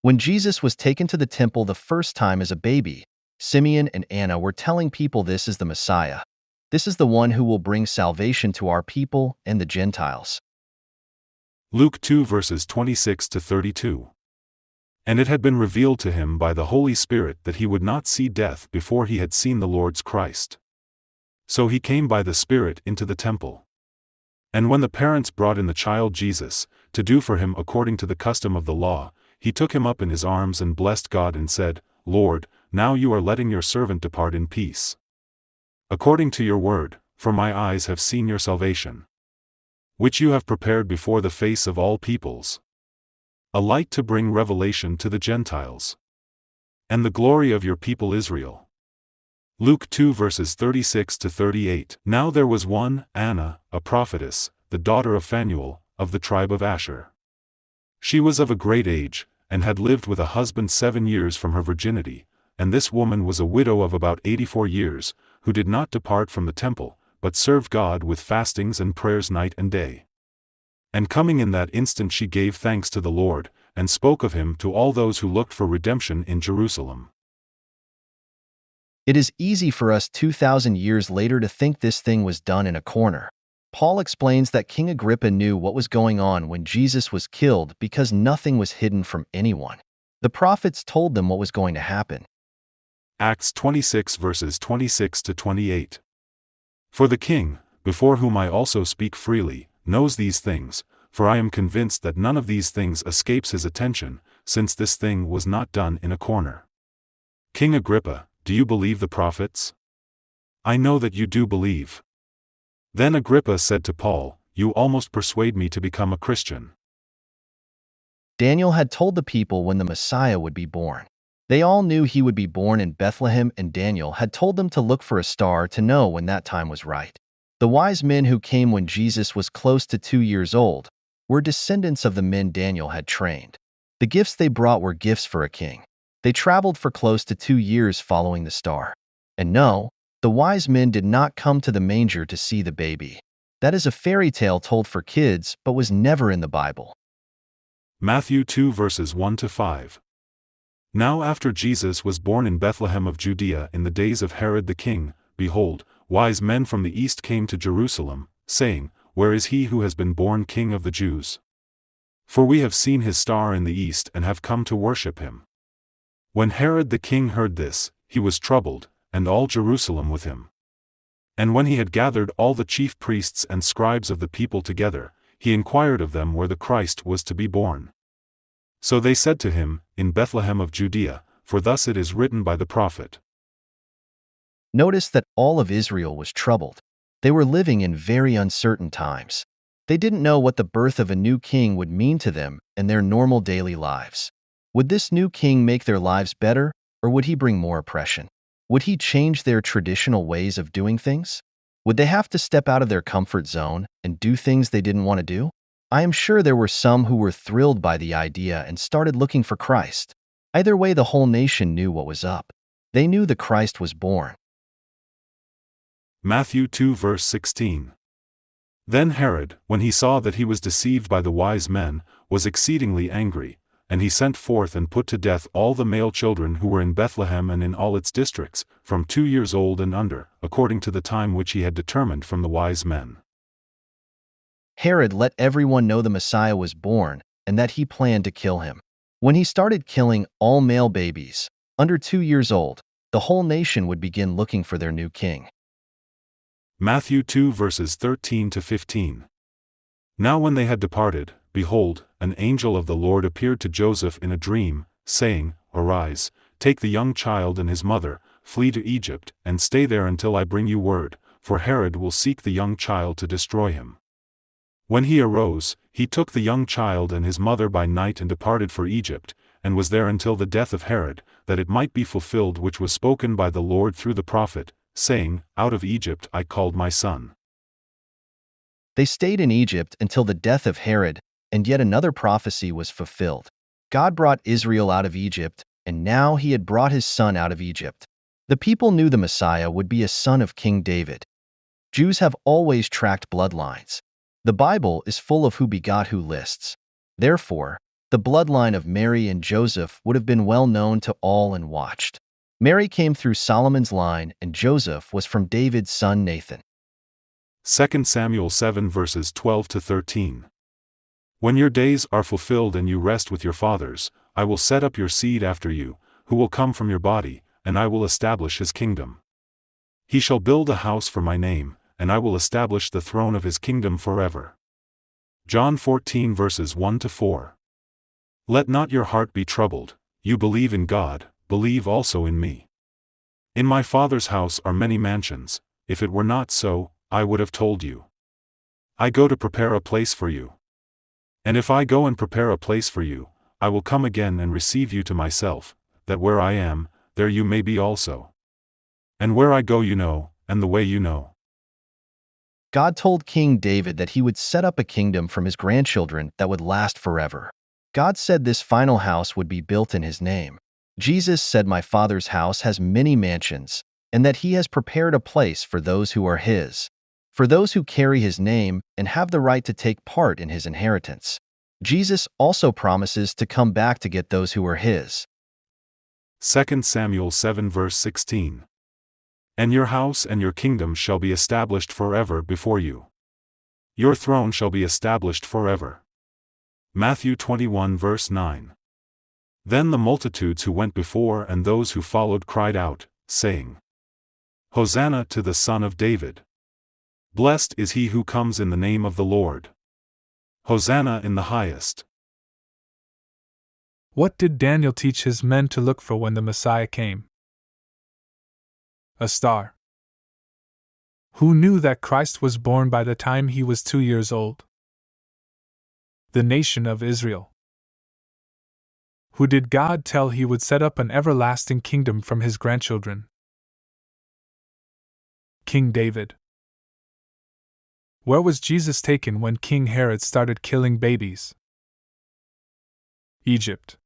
When Jesus was taken to the temple the first time as a baby, Simeon and Anna were telling people this is the Messiah. This is the one who will bring salvation to our people and the Gentiles. Luke 2 verses 26 to 32. And it had been revealed to him by the Holy Spirit that he would not see death before he had seen the Lord's Christ. So he came by the Spirit into the temple. And when the parents brought in the child Jesus, to do for him according to the custom of the law, he took him up in his arms and blessed God and said, Lord, now you are letting your servant depart in peace. According to your word, for my eyes have seen your salvation, which you have prepared before the face of all peoples, a light to bring revelation to the Gentiles, and the glory of your people Israel. Luke 2 verses 36 to 38. Now there was one, Anna, a prophetess, the daughter of Phanuel, of the tribe of Asher. She was of a great age, and had lived with a husband 7 years from her virginity, and this woman was a widow of about 84 years, who did not depart from the temple, but served God with fastings and prayers night and day. And coming in that instant she gave thanks to the Lord, and spoke of him to all those who looked for redemption in Jerusalem. It is easy for us 2,000 years later to think this thing was done in a corner. Paul explains that King Agrippa knew what was going on when Jesus was killed because nothing was hidden from anyone. The prophets told them what was going to happen. Acts 26 verses 26 to 28. For the king, before whom I also speak freely, knows these things, for I am convinced that none of these things escapes his attention, since this thing was not done in a corner. King Agrippa, do you believe the prophets? I know that you do believe. Then Agrippa said to Paul, You almost persuade me to become a Christian. Daniel had told the people when the Messiah would be born. They all knew he would be born in Bethlehem, and Daniel had told them to look for a star to know when that time was right. The wise men who came when Jesus was close to 2 years old were descendants of the men Daniel had trained. The gifts they brought were gifts for a king. They traveled for close to 2 years following the star. And no, the wise men did not come to the manger to see the baby. That is a fairy tale told for kids but was never in the Bible. Matthew 2 verses 1 to 5. Now after Jesus was born in Bethlehem of Judea in the days of Herod the king, behold, wise men from the east came to Jerusalem, saying, Where is he who has been born King of the Jews? For we have seen his star in the east and have come to worship him. When Herod the king heard this, he was troubled, and all Jerusalem with him. And when he had gathered all the chief priests and scribes of the people together, he inquired of them where the Christ was to be born. So they said to him, In Bethlehem of Judea, for thus it is written by the prophet. Notice that all of Israel was troubled. They were living in very uncertain times. They didn't know what the birth of a new king would mean to them and their normal daily lives. Would this new king make their lives better, or would he bring more oppression? Would he change their traditional ways of doing things? Would they have to step out of their comfort zone and do things they didn't want to do? I am sure there were some who were thrilled by the idea and started looking for Christ. Either way, the whole nation knew what was up. They knew the Christ was born. Matthew 2 verse 16. Then Herod, when he saw that he was deceived by the wise men, was exceedingly angry, and he sent forth and put to death all the male children who were in Bethlehem and in all its districts, from 2 years old and under, according to the time which he had determined from the wise men. Herod let everyone know the Messiah was born and that he planned to kill him. When he started killing all male babies, under 2 years old, the whole nation would begin looking for their new king. Matthew 2 verses 13 to 15. Now when they had departed, behold, an angel of the Lord appeared to Joseph in a dream, saying, Arise, take the young child and his mother, flee to Egypt, and stay there until I bring you word, for Herod will seek the young child to destroy him. When he arose, he took the young child and his mother by night and departed for Egypt, and was there until the death of Herod, that it might be fulfilled which was spoken by the Lord through the prophet, saying, Out of Egypt I called my son. They stayed in Egypt until the death of Herod, and yet another prophecy was fulfilled. God brought Israel out of Egypt, and now he had brought his son out of Egypt. The people knew the Messiah would be a son of King David. Jews have always tracked bloodlines. The Bible is full of who begot who lists. Therefore, The bloodline of Mary and Joseph would have been well known to all and watched. Mary came through Solomon's line, and Joseph was from David's son Nathan. 2 Samuel 7 verses 12 to 13. When your days are fulfilled and you rest with your fathers, I will set up your seed after you, who will come from your body, and I will establish his kingdom. He shall build a house for my name, and I will establish the throne of his kingdom forever. John 14 verses 1 to 4. Let not your heart be troubled, you believe in God, believe also in me. In my Father's house are many mansions, if it were not so, I would have told you. I go to prepare a place for you. And if I go and prepare a place for you, I will come again and receive you to myself, that where I am, there you may be also. And where I go you know, and the way you know. God told King David that he would set up a kingdom from his grandchildren that would last forever. God said this final house would be built in his name. Jesus said, "My Father's house has many mansions," and that he has prepared a place for those who are his, for those who carry his name and have the right to take part in his inheritance. Jesus also promises to come back to get those who are his. 2 Samuel 7 verse 16. And your house and your kingdom shall be established forever before you. Your throne shall be established forever. Matthew 21 verse 9. Then the multitudes who went before and those who followed cried out, saying, Hosanna to the Son of David. Blessed is he who comes in the name of the Lord. Hosanna in the highest. What did Daniel teach his men to look for when the Messiah came? A star. Who knew that Christ was born by the time he was 2 years old? The nation of Israel. Who did God tell he would set up an everlasting kingdom from his grandchildren? King David. Where was Jesus taken when King Herod started killing babies? Egypt.